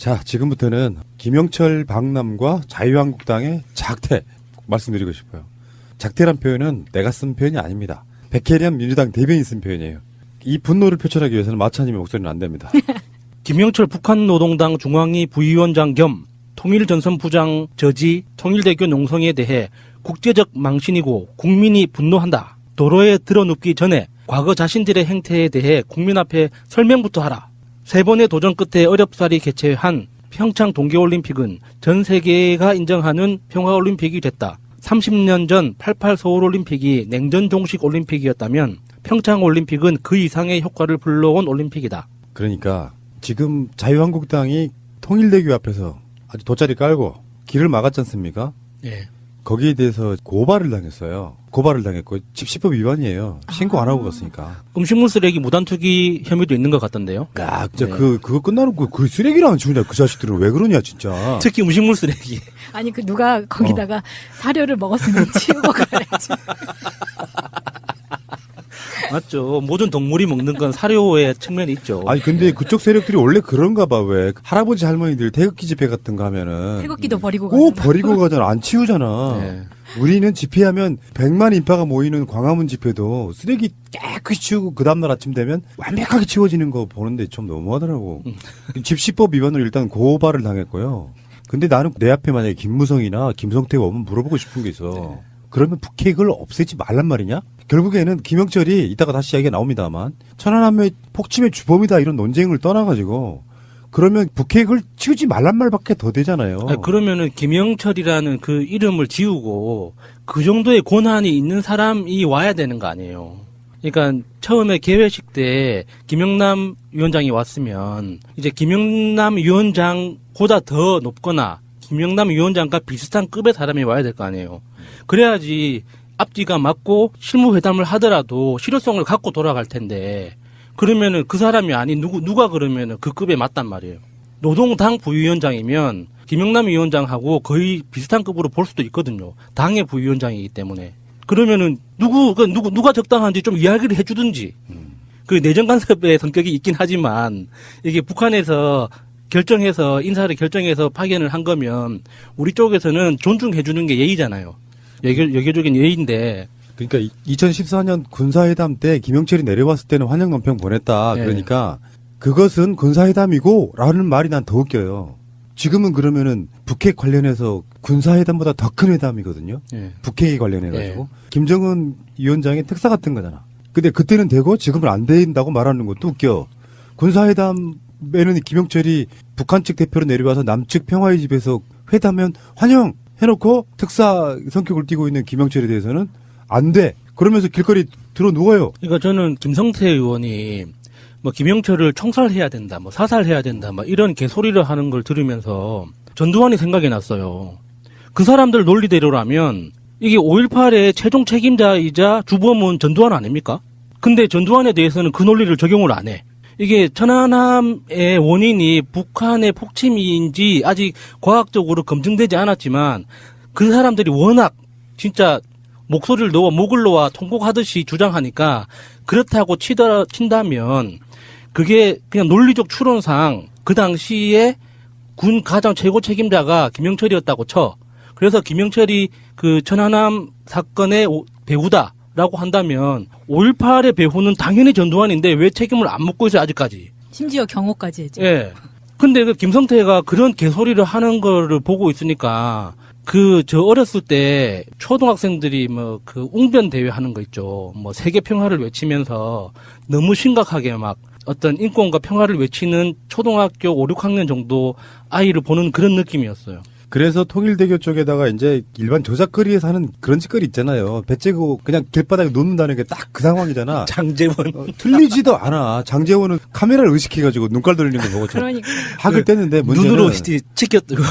자, 지금부터는 김영철 박람과 자유한국당의 작태 말씀드리고 싶어요. 작태란 표현은 내가 쓴 표현이 아닙니다. 백혜련 민주당 대변인이 쓴 표현이에요. 이 분노를 표출하기 위해서는 마차님의 목소리는 안 됩니다. 김영철 북한노동당 중앙위 부위원장 겸 통일전선부장 저지 통일대교 농성에 대해 국제적 망신이고 국민이 분노한다. 도로에 들어눕기 전에 과거 자신들의 행태에 대해 국민 앞에 설명부터 하라. 3번의 도전 끝에 어렵사리 개최한 평창 동계올림픽은 전 세계가 인정하는 평화올림픽이 됐다. 30년 전 88 서울올림픽이 냉전 종식 올림픽이었다면 평창올림픽은 그 이상의 효과를 불러온 올림픽이다. 그러니까 지금 자유한국당이 통일대교 앞에서 아주 돗자리 깔고 길을 막았지 않습니까? 예. 거기에 대해서 고발을 당했어요. 고발을 당했고 집시법 위반이에요. 신고 안 하고 갔으니까. 음식물 쓰레기 무단투기 혐의도 있는 것 같던데요. 야, 진짜 네. 그거 끝나놓고 그 쓰레기를 안 치우냐, 그 자식들은 왜 그러냐, 진짜. 특히 음식물 쓰레기. 아니 그 누가 거기다가 사료를 먹었으면 치우고 가야지. 맞죠. 모든 동물이 먹는 건 사료의 측면이 있죠. 아니, 근데 그쪽 세력들이 원래 그런가 봐, 왜. 할아버지, 할머니들 태극기 집회 같은 거 하면은. 태극기도 버리고 꼭 가잖아. 버리고 가잖아. 안 치우잖아. 네. 우리는 집회하면 100만 인파가 모이는 광화문 집회도 쓰레기 깨끗이 치우고 그 다음날 아침 되면 완벽하게 치워지는 거 보는데 좀 너무하더라고. 집시법 위반으로 일단 고발을 당했고요. 근데 나는 내 앞에 만약에 김무성이나 김성태가 오면 물어보고 싶은 게 있어. 그러면 북핵을 없애지 말란 말이냐? 결국에는 김영철이 이따가 다시 이야기가 나옵니다만 천안함의 폭침의 주범이다 이런 논쟁을 떠나가지고 그러면 북핵을 치우지 말란 말밖에 더 되잖아요. 아니, 그러면은 김영철이라는 그 이름을 지우고 그 정도의 권한이 있는 사람이 와야 되는 거 아니에요. 그러니까 처음에 개회식 때 김영남 위원장이 왔으면 이제 김영남 위원장보다 더 높거나 김영남 위원장과 비슷한 급의 사람이 와야 될 거 아니에요. 그래야지 앞뒤가 맞고 실무회담을 하더라도 실효성을 갖고 돌아갈 텐데 그러면은 그 사람이 아닌 누가 그러면은 그 급에 맞단 말이에요. 노동당 부위원장이면 김영남 위원장하고 거의 비슷한 급으로 볼 수도 있거든요. 당의 부위원장이기 때문에. 그러면은 누가 적당한지 좀 이야기를 해주든지. 그 내정 간섭의 성격이 있긴 하지만 이게 북한에서 결정해서 인사를 결정해서 파견을 한 거면 우리 쪽에서는 존중해주는 게 예의잖아요. 외교적인 예의인데. 그러니까 2014년 군사회담 때 김영철이 내려왔을 때는 환영 논평 보냈다. 네. 그러니까 그것은 군사회담이고 라는 말이 난 더 웃겨요. 지금은 그러면은 북핵 관련해서 군사회담보다 더 큰 회담이거든요. 예. 북핵에 관련해가지고. 김정은 위원장의 특사 같은 거잖아. 근데 그때는 되고 지금은 안 된다고 말하는 것도 웃겨. 군사회담에는 김영철이 북한 측 대표로 내려와서 남측 평화의 집에서 회담면 환영 해놓고 특사 성격을 띠고 있는 김영철에 대해서는 안 돼. 그러면서 길거리 들어 누워요. 그러니까 저는 김성태 의원이 뭐 김영철을 총살해야 된다, 뭐 사살해야 된다, 뭐 이런 개소리를 하는 걸 들으면서 전두환이 생각이 났어요. 그 사람들 논리대로라면 이게 5.18의 최종 책임자이자 주범은 전두환 아닙니까? 근데 전두환에 대해서는 그 논리를 적용을 안 해. 이게 천안함의 원인이 북한의 폭침인지 아직 과학적으로 검증되지 않았지만 그 사람들이 워낙 진짜 목소리를 놓아 목을 놓아 통곡하듯이 주장하니까 그렇다고 친다면 그게 그냥 논리적 추론상 그 당시에 군 가장 최고 책임자가 김영철이었다고 쳐. 그래서 김영철이 그 천안함 사건의 배후다라고 한다면 5.18의 배후는 당연히 전두환인데 왜 책임을 안 묻고 있어요 아직까지. 심지어 경호까지 했죠. 예. 근데 그 김성태가 그런 개소리를 하는 거를 보고 있으니까 저 어렸을 때 초등학생들이 뭐 그 웅변 대회 하는 거 있죠. 뭐 세계 평화를 외치면서 너무 심각하게 막 어떤 인권과 평화를 외치는 초등학교 5, 6학년 정도 아이를 보는 그런 느낌이었어요. 그래서 통일대교 쪽에다가 이제 일반 저작거리에서 하는 그런 짓거리 있잖아요. 배 째고 그냥 길바닥에 놓는다는 게 딱 그 상황이잖아. 장재원. 틀리지도 않아. 장재원은 카메라를 의식해가지고 눈깔 돌리는 거 보고 그러니까 학을 뗐는데 문제는 눈으로 치켰더고.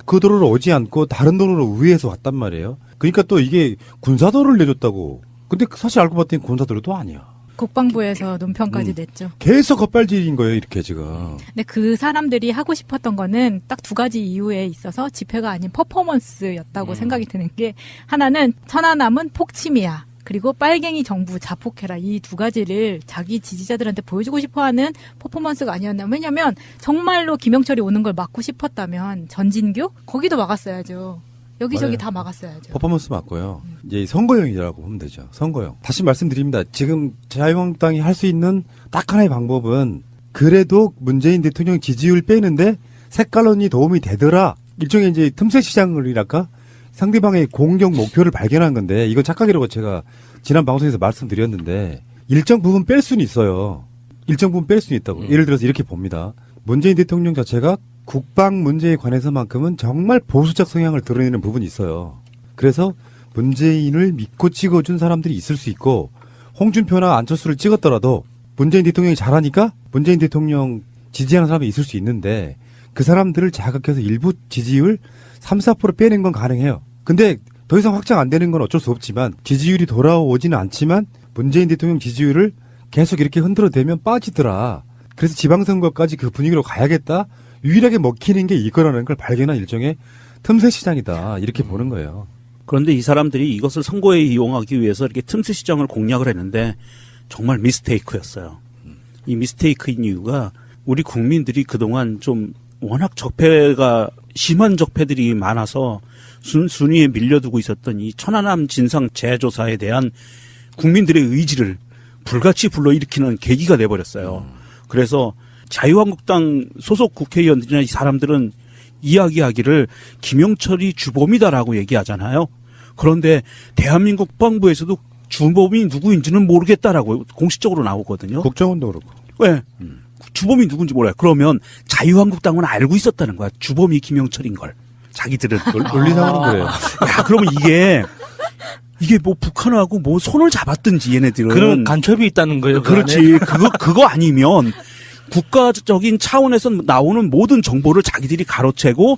그 도로를 오지 않고 다른 도로로 위에서 왔단 말이에요. 그러니까 또 이게 군사도로를 내줬다고. 근데 사실 알고 봤더니 군사도로도 아니야. 국방부에서 논평까지 냈죠. 계속 겉발질인 거예요, 이렇게 지금. 근데 그 사람들이 하고 싶었던 거는 딱 2가지 이유에 있어서 집회가 아닌 퍼포먼스였다고 생각이 드는 게 하나는 천안함은 폭침이야. 그리고 빨갱이 정부 자폭해라 이 두 가지를 자기 지지자들한테 보여주고 싶어하는 퍼포먼스가 아니었나. 왜냐하면 정말로 김영철이 오는 걸 막고 싶었다면 전진규 거기도 막았어야죠. 여기저기 맞아요. 다 막았어야죠. 퍼포먼스 맞고요. 이제 선거용이라고 보면 되죠. 선거용. 다시 말씀드립니다. 지금 자유한국당이 할 수 있는 딱 하나의 방법은 그래도 문재인 대통령 지지율 빼는데 색깔론이 도움이 되더라. 일종의 이제 틈새 시장을이랄까? 상대방의 공격 목표를 발견한 건데 이건 착각이라고 제가 지난 방송에서 말씀드렸는데 일정 부분 뺄 수는 있어요. 일정 부분 뺄 수는 있다고. 예를 들어서 이렇게 봅니다. 문재인 대통령 자체가 국방 문제에 관해서만큼은 정말 보수적 성향을 드러내는 부분이 있어요. 그래서 문재인을 믿고 찍어준 사람들이 있을 수 있고 홍준표나 안철수를 찍었더라도 문재인 대통령이 잘하니까 문재인 대통령 지지하는 사람이 있을 수 있는데 그 사람들을 자극해서 일부 지지율 3, 4% 빼는 건 가능해요. 근데 더 이상 확장 안 되는 건 어쩔 수 없지만 지지율이 돌아오지는 않지만 문재인 대통령 지지율을 계속 이렇게 흔들어대면 빠지더라. 그래서 지방선거까지 그 분위기로 가야겠다. 유일하게 먹히는 게 이거라는 걸 발견한 일종의 틈새 시장이다. 이렇게 보는 거예요. 그런데 이 사람들이 이것을 선거에 이용하기 위해서 이렇게 틈새 시장을 공략을 했는데 정말 미스테이크였어요. 이 미스테이크인 이유가 우리 국민들이 그동안 좀 워낙 적폐가 심한 적폐들이 많아서 순위에 밀려두고 있었던 이 천안함 진상 재조사에 대한 국민들의 의지를 불같이 불러일으키는 계기가 돼버렸어요. 그래서 자유한국당 소속 국회의원들이나 이 사람들은 이야기하기를 김영철이 주범이다라고 얘기하잖아요. 그런데 대한민국 국방부에서도 주범이 누구인지는 모르겠다라고 공식적으로 나오거든요. 국정원도 그렇고. 왜? 주범이 누군지 몰라요. 그러면 자유한국당은 알고 있었다는 거야. 주범이 김영철인 걸. 자기들은 그걸. 논리상으로 그래요. 야, 그러면 이게 뭐 북한하고 뭐 손을 잡았든지 얘네들은. 그런 간첩이 있다는 거예요. 그 그렇지. 안에. 그거 아니면 국가적인 차원에서 나오는 모든 정보를 자기들이 가로채고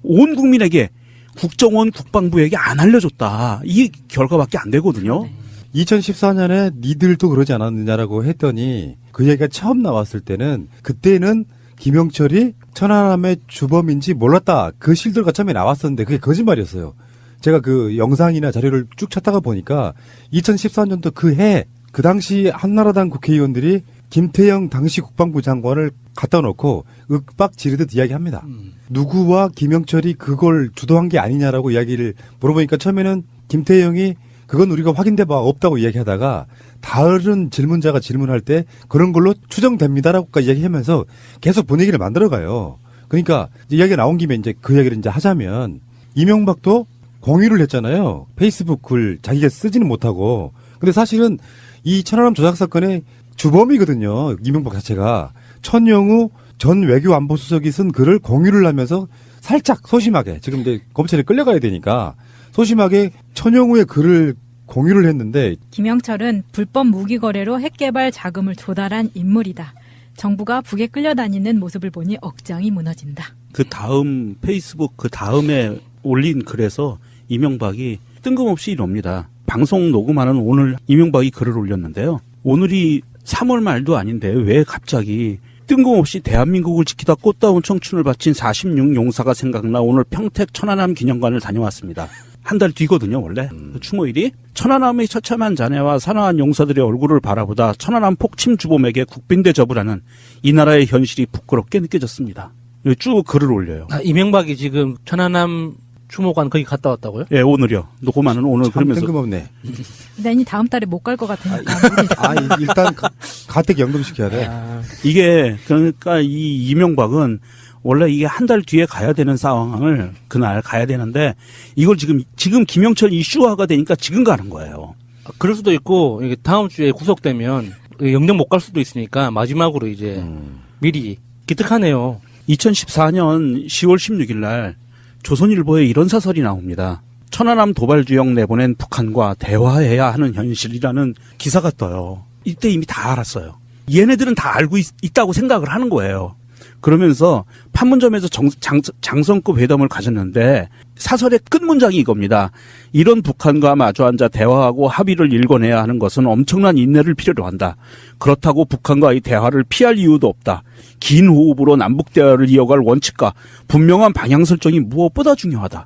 온 국민에게 국정원 국방부에게 안 알려줬다. 이 결과밖에 안 되거든요. 2014년에 니들도 그러지 않았느냐라고 했더니 그 얘기가 처음 나왔을 때는 그때는 김영철이 천안함의 주범인지 몰랐다. 그 실들과 처음에 나왔었는데 그게 거짓말이었어요. 제가 그 영상이나 자료를 쭉 찾다가 보니까 2014년도 그 당시 한나라당 국회의원들이 김태영 당시 국방부 장관을 갖다 놓고 윽박 지르듯 이야기합니다. 누구와 김영철이 그걸 주도한 게 아니냐라고 이야기를 물어보니까 처음에는 김태영이 그건 우리가 확인돼 봐 없다고 이야기하다가 다른 질문자가 질문할 때 그런 걸로 추정됩니다라고까지 이야기하면서 계속 분위기를 만들어가요. 그러니까 이야기가 나온 김에 이제 그 이야기를 이제 하자면 이명박도 공유를 했잖아요. 페이스북 글 자기가 쓰지는 못하고. 근데 사실은 이 천안함 조작 사건의 주범이거든요. 이명박 자체가. 천영우 전 외교안보수석이 쓴 글을 공유를 하면서 살짝 소심하게 지금 이제 검찰에 끌려가야 되니까 소심하게 천영우의 글을 공유를 했는데 김영철은 불법 무기 거래로 핵 개발 자금을 조달한 인물이다. 정부가 북에 끌려다니는 모습을 보니 억장이 무너진다. 그 다음 페이스북 그 다음에 올린 글에서 이명박이 뜬금없이 이럽니다. 방송 녹음하는 오늘 이명박이 글을 올렸는데요. 오늘이 3월 말도 아닌데 왜 갑자기 뜬금없이 대한민국을 지키다 꽃다운 청춘을 바친 46용사가 생각나 오늘 평택 천안함 기념관을 다녀왔습니다. 한 달 뒤거든요, 원래. 추모일이. 천안함의 처참한 잔해와 사나운 용사들의 얼굴을 바라보다 천안함 폭침 주범에게 국빈 대접을 하는 이 나라의 현실이 부끄럽게 느껴졌습니다. 쭉 글을 올려요. 이명박이 지금 천안함 추모관 거기 갔다 왔다고요? 예, 오늘이요. 녹음하는 오늘 참 그러면서. 뜬금없네. 난이 다음 달에 못 갈 것 같으니까. 일단 가택 연금시켜야 돼. 이게 그러니까 이 이명박은 원래 이게 한 달 뒤에 가야 되는 상황을 그날 가야 되는데 이걸 지금 김영철 이슈화가 되니까 지금 가는 거예요. 그럴 수도 있고 이게 다음 주에 구속되면 영영 못 갈 수도 있으니까 마지막으로 이제 미리 기특하네요. 2014년 10월 16일 날 조선일보에 이런 사설이 나옵니다. 천안함 도발 주역 내보낸 북한과 대화해야 하는 현실이라는 기사가 떠요. 이때 이미 다 알았어요. 얘네들은 다 알고 있다고 생각을 하는 거예요. 그러면서 판문점에서 장성급 회담을 가졌는데 사설의 끝 문장이 이겁니다. 이런 북한과 마주 앉아 대화하고 합의를 일궈내야 하는 것은 엄청난 인내를 필요로 한다. 그렇다고 북한과의 대화를 피할 이유도 없다. 긴 호흡으로 남북 대화를 이어갈 원칙과 분명한 방향 설정이 무엇보다 중요하다.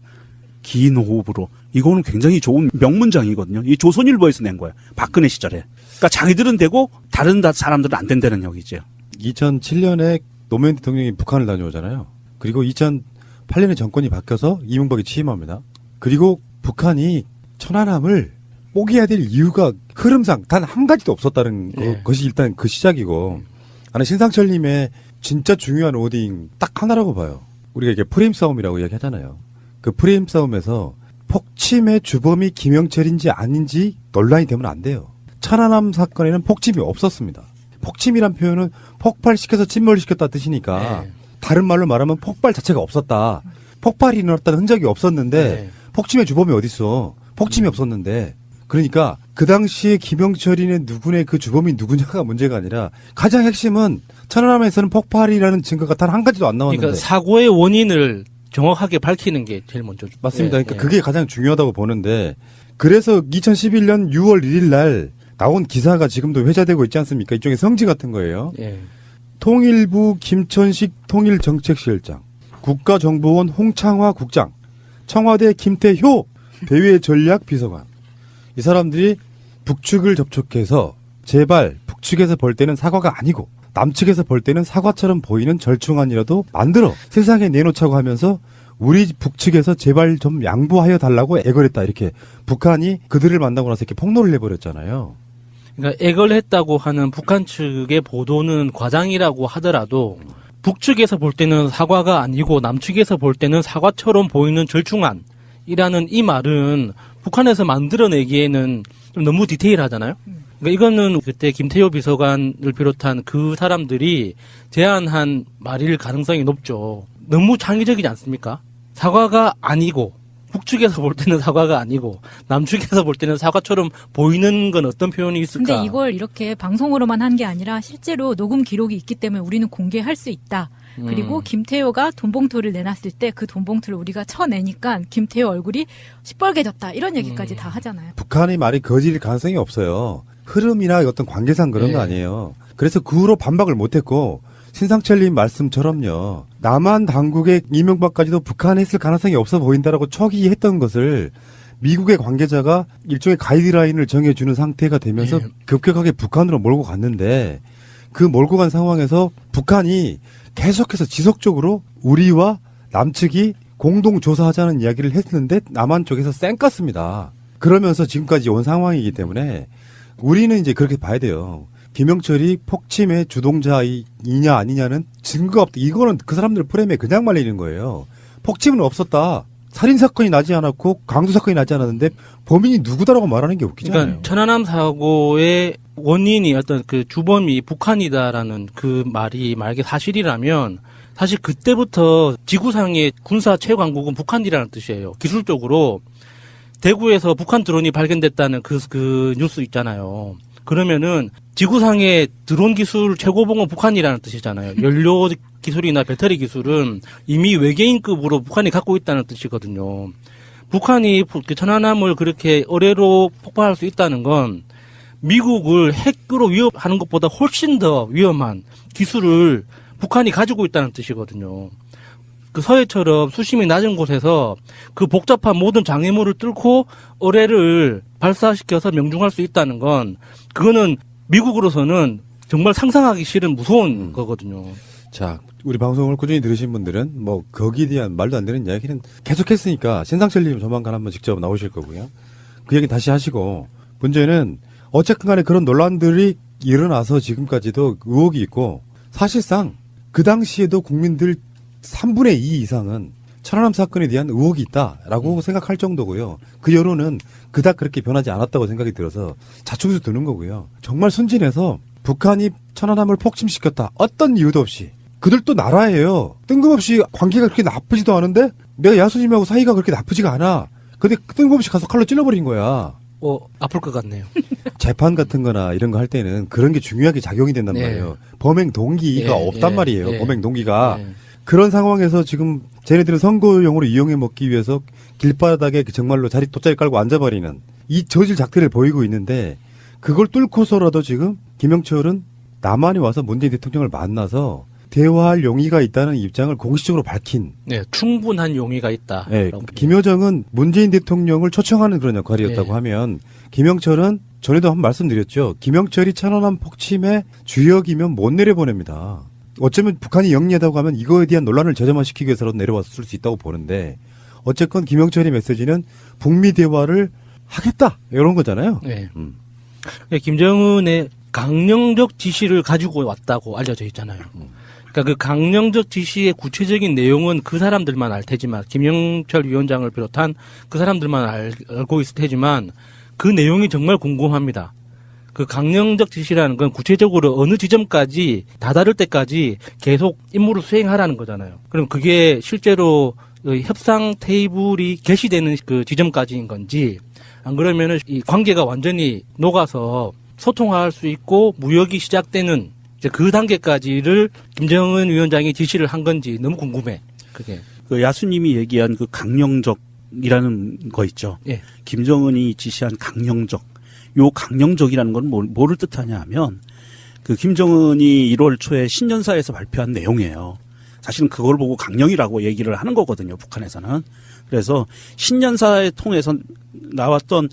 긴 호흡으로. 이거는 굉장히 좋은 명문장이거든요. 이 조선일보에서 낸 거예요. 박근혜 시절에. 그러니까 자기들은 되고 다른 사람들은 안 된다는 얘기죠. 2007년에 노무현 대통령이 북한을 다녀오잖아요. 그리고 2008년에 정권이 바뀌어서 이명박이 취임합니다. 그리고 북한이 천안함을 포기해야 될 이유가 흐름상 단 한 가지도 없었다는 예. 것이 일단 그 시작이고, 나는 신상철님의 진짜 중요한 워딩 딱 하나라고 봐요. 우리가 이게 프레임 싸움이라고 이야기하잖아요. 그 프레임 싸움에서 폭침의 주범이 김영철인지 아닌지 논란이 되면 안 돼요. 천안함 사건에는 폭침이 없었습니다. 폭침이란 표현은 폭발시켜서 침몰시켰다 뜻이니까 네. 다른 말로 말하면 폭발 자체가 없었다. 폭발이 일어났다는 흔적이 없었는데 네. 폭침의 주범이 어딨어. 폭침이 없었는데. 그러니까 그 당시에 김영철이는 누구네 그 주범이 누구냐가 문제가 아니라 가장 핵심은 천안함에서는 폭발이라는 증거가 단 한 가지도 안 나왔는데. 그러니까 사고의 원인을 정확하게 밝히는 게 제일 먼저죠. 맞습니다. 예, 그러니까 예. 그게 가장 중요하다고 보는데, 그래서 2011년 6월 1일 날 나온 기사가 지금도 회자되고 있지 않습니까? 일종의 성지 같은 거예요. 예. 통일부 김천식 통일정책실장, 국가정보원 홍창화 국장, 청와대 김태효 대외전략비서관. 이 사람들이 북측을 접촉해서 제발 북측에서 볼 때는 사과가 아니고 남측에서 볼 때는 사과처럼 보이는 절충안이라도 만들어 세상에 내놓자고 하면서 우리 북측에서 제발 좀 양보하여 달라고 애걸했다. 이렇게 북한이 그들을 만나고 나서 이렇게 폭로를 해버렸잖아요. 그러니까 애걸했다고 하는 북한 측의 보도는 과장이라고 하더라도 북측에서 볼 때는 사과가 아니고 남측에서 볼 때는 사과처럼 보이는 절충안이라는 이 말은 북한에서 만들어내기에는 좀 너무 디테일하잖아요. 그러니까 이거는 그때 김태효 비서관을 비롯한 그 사람들이 제안한 말일 가능성이 높죠. 너무 창의적이지 않습니까? 사과가 아니고 북측에서 볼 때는 사과가 아니고 남측에서 볼 때는 사과처럼 보이는 건 어떤 표현이 있을까? 근데 이걸 이렇게 방송으로만 한 게 아니라 실제로 녹음 기록이 있기 때문에 우리는 공개할 수 있다. 그리고 김태효가 돈봉투를 내놨을 때 그 돈봉투를 우리가 쳐내니까 김태효 얼굴이 시뻘개졌다. 이런 얘기까지 다 하잖아요. 북한의 말이 거짓일 가능성이 없어요. 흐름이나 어떤 관계상 그런 네. 거 아니에요. 그래서 그 후로 반박을 못했고, 신상철님 말씀처럼요. 남한 당국의 이명박까지도 북한에 있을 가능성이 없어 보인다라고 척이했던 것을 미국의 관계자가 일종의 가이드라인을 정해주는 상태가 되면서 네. 급격하게 북한으로 몰고 갔는데, 그 몰고 간 상황에서 북한이 계속해서 지속적으로 우리와 남측이 공동 조사하자는 이야기를 했는데 남한 쪽에서 쌩깠습니다. 그러면서 지금까지 온 상황이기 때문에 우리는 이제 그렇게 봐야 돼요. 김영철이 폭침의 주동자이냐 아니냐는 증거가 없다. 이거는 그 사람들 프레임에 그냥 말리는 거예요. 폭침은 없었다. 살인사건이 나지 않았고 강도사건이 나지 않았는데 범인이 누구다라고 말하는 게 웃기잖아요. 그러니까 천안함 사고의 원인이 어떤 그 주범이 북한이다라는 그 말이 만약에 사실이라면 사실 그때부터 지구상의 군사 최강국은 북한이라는 뜻이에요. 기술적으로 대구에서 북한 드론이 발견됐다는 그 뉴스 있잖아요. 그러면은 지구상의 드론 기술 최고봉은 북한이라는 뜻이잖아요. 연료 기술이나 배터리 기술은 이미 외계인급으로 북한이 갖고 있다는 뜻이거든요. 북한이 천안함을 그렇게 어뢰로 폭발할 수 있다는 건 미국을 핵으로 위협하는 것보다 훨씬 더 위험한 기술을 북한이 가지고 있다는 뜻이거든요. 그 서해처럼 수심이 낮은 곳에서 그 복잡한 모든 장애물을 뚫고 어뢰를 발사시켜서 명중할 수 있다는 건 그거는 미국으로서는 정말 상상하기 싫은 무서운 거거든요. 자, 우리 방송을 꾸준히 들으신 분들은 뭐 거기에 대한 말도 안 되는 이야기는 계속했으니까 신상철님 조만간 한번 직접 나오실 거고요. 그 얘기 다시 하시고, 문제는 어쨌든 간에 그런 논란들이 일어나서 지금까지도 의혹이 있고, 사실상 그 당시에도 국민들 3분의 2 이상은 천안함 사건에 대한 의혹이 있다라고 생각할 정도고요. 그 여론은 그닥 그렇게 변하지 않았다고 생각이 들어서 자충수 드는 거고요. 정말 순진해서 북한이 천안함을 폭침시켰다. 어떤 이유도 없이. 그들도 나라예요. 뜬금없이 관계가 그렇게 나쁘지도 않은데 내가 야수님하고 사이가 그렇게 나쁘지가 않아. 근데 뜬금없이 가서 칼로 찔러버린 거야. 아플 것 같네요. 재판 같은 거나 이런 거 할 때는 그런 게 중요하게 작용이 된단 네. 말이에요. 범행 동기가 예, 없단 예, 말이에요. 예. 범행 동기가. 예. 그런 상황에서 지금 쟤네들은 선거용으로 이용해 먹기 위해서 길바닥에 정말로 돗자리 깔고 앉아버리는 이 저질 작태를 보이고 있는데, 그걸 뚫고서라도 지금 김영철은 남한이 와서 문재인 대통령을 만나서 대화할 용의가 있다는 입장을 공식적으로 밝힌. 네, 충분한 용의가 있다. 네, 김여정은 문재인 대통령을 초청하는 그런 역할이었다고 네. 하면 김영철은 전에도 한 말씀드렸죠. 김영철이 천안함 폭침의 주역이면 못 내려보냅니다. 어쩌면 북한이 영리하다고 하면 이거에 대한 논란을 저점화시키기 위해서라도 내려왔을 수 있다고 보는데 어쨌건 김영철의 메시지는 북미 대화를 하겠다 이런 거잖아요. 네. 김정은의 강령적 지시를 가지고 왔다고 알려져 있잖아요. 그러니까 그 강령적 지시의 구체적인 내용은 그 사람들만 알 테지만 김영철 위원장을 비롯한 그 사람들만 알고 있을 테지만 그 내용이 정말 궁금합니다. 그 강령적 지시라는 건 구체적으로 어느 지점까지 다다를 때까지 계속 임무를 수행하라는 거잖아요. 그럼 그게 실제로 협상 테이블이 개시되는 그 지점까지인 건지 안 그러면은 이 관계가 완전히 녹아서 소통할 수 있고 무역이 시작되는 이제 그 단계까지를 김정은 위원장이 지시를 한 건지 너무 궁금해. 그게. 그 야수님이 얘기한 그 강령적이라는 거 있죠. 예. 김정은이 지시한 강령적. 요 강령적이라는 건 뭐를 뜻하냐 하면 그 김정은이 1월 초에 신년사에서 발표한 내용이에요. 사실은 그걸 보고 강령이라고 얘기를 하는 거거든요. 북한에서는. 그래서 신년사에 통해서 나왔던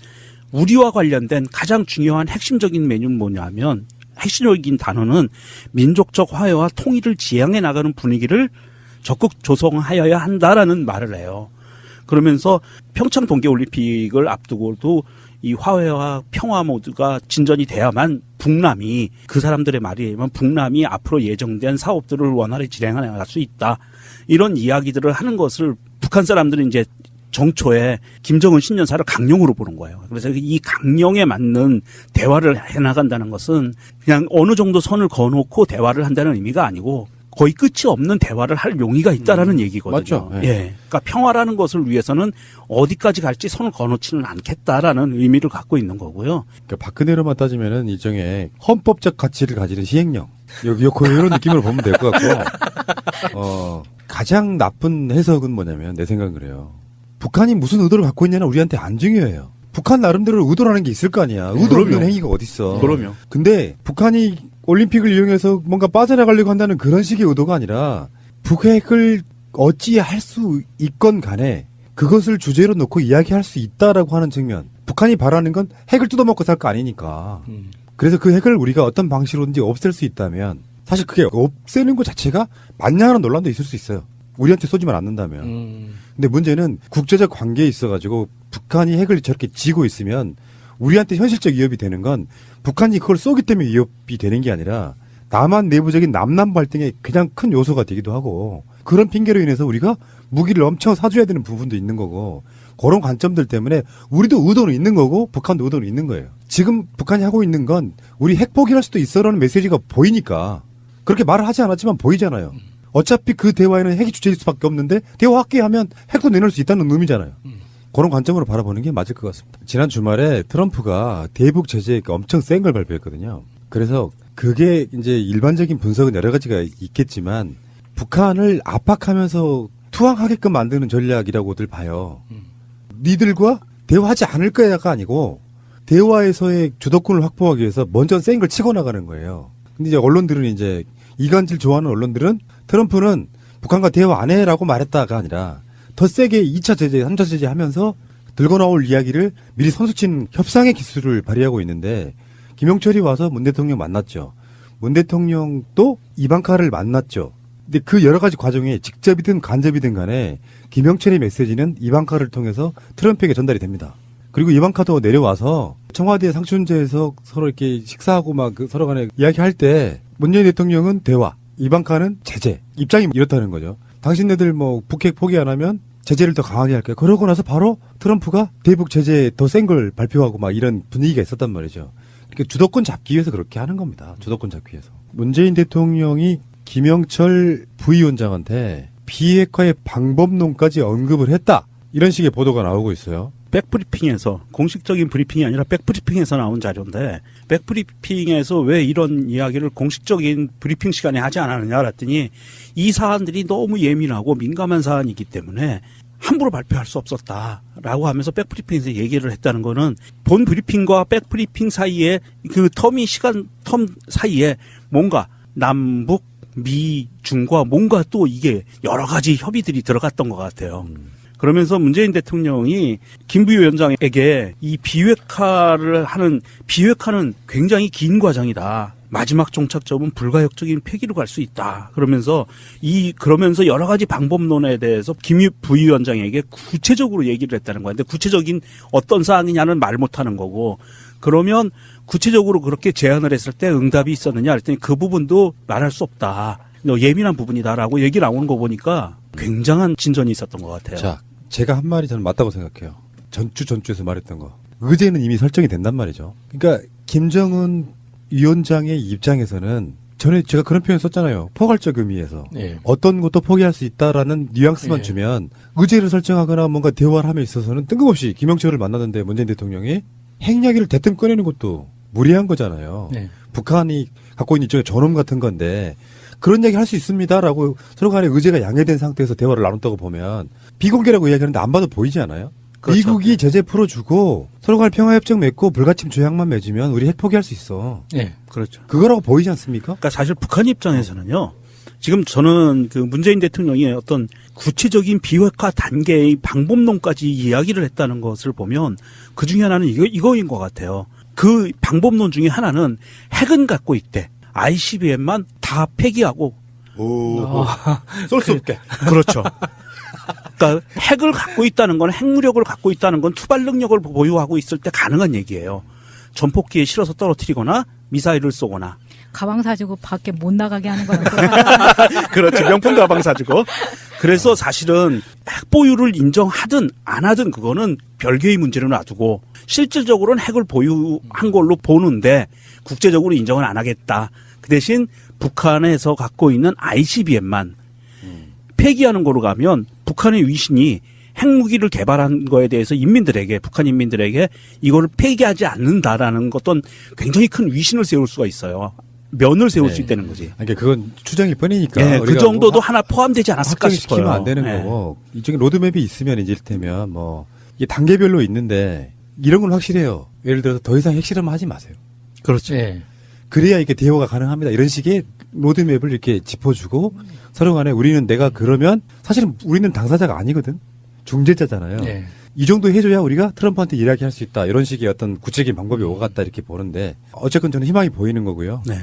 우리와 관련된 가장 중요한 핵심적인 메뉴는 뭐냐면 핵심적인 단어는 민족적 화해와 통일을 지향해 나가는 분위기를 적극 조성하여야 한다라는 말을 해요. 그러면서 평창 동계올림픽을 앞두고도 이 화해와 평화 모두가 진전이 돼야만 북남이 그 사람들의 말에 의하면 북남이 앞으로 예정된 사업들을 원활히 진행해 나갈 수 있다. 이런 이야기들을 하는 것을 북한 사람들은 이제 정초에 김정은 신년사를 강령으로 보는 거예요. 그래서 이 강령에 맞는 대화를 해나간다는 것은 그냥 어느 정도 선을 그어놓고 대화를 한다는 의미가 아니고 거의 끝이 없는 대화를 할 용의가 있다라는 얘기거든요. 맞죠. 네. 예. 그러니까 평화라는 것을 위해서는 어디까지 갈지 선을 그어놓지는 않겠다라는 의미를 갖고 있는 거고요. 그러니까 박근혜로만 따지면은 일종의 헌법적 가치를 가지는 시행령. 이런 느낌으로 보면 될 것 같고, 가장 나쁜 해석은 뭐냐면 내 생각은 그래요. 북한이 무슨 의도를 갖고 있냐는 우리한테 안 중요해요. 북한 나름대로 의도라는 게 있을 거 아니야. 의도 없는 그럼요. 행위가 어딨어. 그럼요. 근데 북한이 올림픽을 이용해서 뭔가 빠져나가려고 한다는 그런 식의 의도가 아니라 북핵을 어찌 할 수 있건 간에 그것을 주제로 놓고 이야기할 수 있다라고 하는 측면. 북한이 바라는 건 핵을 뜯어먹고 살 거 아니니까. 그래서 그 핵을 우리가 어떤 방식으로든지 없앨 수 있다면 사실 그게 없애는 것 자체가 맞냐 하는 논란도 있을 수 있어요. 우리한테 쏘지만 않는다면. 근데 문제는 국제적 관계에 있어가지고 북한이 핵을 저렇게 쥐고 있으면 우리한테 현실적 위협이 되는 건 북한이 그걸 쏘기 때문에 위협이 되는 게 아니라 남한 내부적인 남남 갈등의 가장 큰 요소가 되기도 하고 그런 핑계로 인해서 우리가 무기를 엄청 사줘야 되는 부분도 있는 거고 그런 관점들 때문에 우리도 의도는 있는 거고 북한도 의도는 있는 거예요. 지금 북한이 하고 있는 건 우리 핵 포기할 수도 있어라는 메시지가 보이니까 그렇게 말을 하지 않았지만 보이잖아요. 어차피 그 대화에는 핵이 주체일 수밖에 없는데 대화하게 하면 핵도 내놓을 수 있다는 의미잖아요. 그런 관점으로 바라보는 게 맞을 것 같습니다. 지난 주말에 트럼프가 대북 제재 엄청 센 걸 발표했거든요. 그래서 그게 이제 일반적인 분석은 여러 가지가 있겠지만 북한을 압박하면서 투항하게끔 만드는 전략이라고들 봐요. 니들과 대화하지 않을 거야가 아니고 대화에서의 주도권을 확보하기 위해서 먼저 센 걸 치고 나가는 거예요. 근데 이제 언론들은 이제 이간질 좋아하는 언론들은 트럼프는 북한과 대화 안 해라고 말했다가 아니라 더 세게 2차 제재, 3차 제재 하면서 들고 나올 이야기를 미리 선수친 협상의 기술을 발휘하고 있는데 김영철이 와서 문 대통령 만났죠. 문 대통령도 이방카를 만났죠. 근데 그 여러 가지 과정에 직접이든 간접이든 간에 김영철의 메시지는 이방카를 통해서 트럼프에게 전달이 됩니다. 그리고 이방카도 내려와서 청와대 상춘제에서 서로 이렇게 식사하고 막 서로 간에 이야기할 때 문재인 대통령은 대화, 이방카는 제재. 입장이 이렇다는 거죠. 당신네들 뭐 북핵 포기 안 하면 제재를 더 강하게 할까요? 그러고 나서 바로 트럼프가 대북 제재 더 센 걸 발표하고 막 이런 분위기가 있었단 말이죠. 그러니까 주도권 잡기 위해서 그렇게 하는 겁니다. 주도권 잡기 위해서. 문재인 대통령이 김영철 부위원장한테 비핵화의 방법론까지 언급을 했다. 이런 식의 보도가 나오고 있어요. 백브리핑에서 공식적인 브리핑이 아니라 백브리핑에서 나온 자료인데 백브리핑에서 왜 이런 이야기를 공식적인 브리핑 시간에 하지 않았느냐 그랬더니 이 사안들이 너무 예민하고 민감한 사안이기 때문에 함부로 발표할 수 없었다라고 하면서 백브리핑에서 얘기를 했다는 거는 본 브리핑과 백브리핑 사이에 그 텀 사이에 뭔가 남북 미, 중과 뭔가 또 이게 여러 가지 협의들이 들어갔던 것 같아요. 그러면서 문재인 대통령이 김부위원장에게 이 비핵화는 굉장히 긴 과정이다. 마지막 종착점은 불가역적인 폐기로 갈 수 있다. 그러면서 여러 가지 방법론에 대해서 김 부위원장에게 구체적으로 얘기를 했다는 거야. 근데 구체적인 어떤 사항이냐는 말 못하는 거고, 그러면 구체적으로 그렇게 제안을 했을 때 응답이 있었느냐 했더니 그 부분도 말할 수 없다. 예민한 부분이다라고 얘기 나오는 거 보니까 굉장한 진전이 있었던 것 같아요. 자, 제가 한 말이 저는 맞다고 생각해요. 전주에서 말했던 거. 의제는 이미 설정이 된단 말이죠. 그러니까 김정은 위원장의 입장에서는 전에 제가 그런 표현 썼잖아요. 포괄적 의미에서. 네. 어떤 것도 포기할 수 있다라는 뉘앙스만 네. 주면 의제를 설정하거나 뭔가 대화를 함에 있어서는 뜬금없이 김영철을 만났는데 문재인 대통령이 핵 이야기를 대뜸 꺼내는 것도 무리한 거잖아요. 네. 북한이 갖고 있는 일종의 존엄 같은 건데 그런 얘기 할 수 있습니다라고 서로 간에 의제가 양해된 상태에서 대화를 나눴다고 보면 비공개라고 이야기하는데 안 봐도 보이지 않아요? 그렇죠. 미국이 제재 풀어주고 서로 간에 평화협정 맺고 불가침 조약만 맺으면 우리 핵 포기할 수 있어. 네. 그렇죠. 그거라고 보이지 않습니까? 그러니까 사실 북한 입장에서는요. 지금 저는 그 문재인 대통령이 어떤 구체적인 비핵화 단계의 방법론까지 이야기를 했다는 것을 보면 그 중에 하나는 이거인 것 같아요. 그 방법론 중에 하나는 핵은 갖고 있대. ICBM만 다 폐기하고. 쏠 수 없게. 그렇죠. 그러니까 핵을 갖고 있다는 건 핵무력을 갖고 있다는 건 투발 능력을 보유하고 있을 때 가능한 얘기예요. 전폭기에 실어서 떨어뜨리거나 미사일을 쏘거나. 가방 사주고 밖에 못 나가게 하는 거랑 똑같아요. 그렇죠. 명품 가방 사주고. 그래서 사실은 핵 보유를 인정하든 안 하든 그거는 별개의 문제로 놔두고 실질적으로는 핵을 보유한 걸로 보는데 국제적으로 인정은 안 하겠다. 그 대신 북한에서 갖고 있는 ICBM만 폐기하는 거로 가면 북한의 위신이 핵무기를 개발한 거에 대해서 북한 인민들에게 이거를 폐기하지 않는다라는 어떤 굉장히 큰 위신을 세울 수가 있어요. 면을 세울 네. 수 있다는 거지. 그러니까 그건 추정일 뿐이니까. 예, 그 우리가 정도도 뭐 하나 포함되지 않았을까 싶어요. 확정시키면 안 되는 예. 거고. 이쪽에 로드맵이 있으면 이제 이를테면 뭐 이게 단계별로 있는데 이런 건 확실해요. 예를 들어서 더 이상 핵실험을 하지 마세요. 그렇죠. 네. 그래야 이렇게 대화가 가능합니다. 이런 식의 로드맵을 이렇게 짚어주고 서로 간에 우리는 내가 그러면 사실은 우리는 당사자가 아니거든. 중재자잖아요. 네. 이 정도 해줘야 우리가 트럼프한테 이야기할 수 있다. 이런 식의 어떤 구체적인 방법이 오갔다 이렇게 보는데 어쨌건 저는 희망이 보이는 거고요. 네.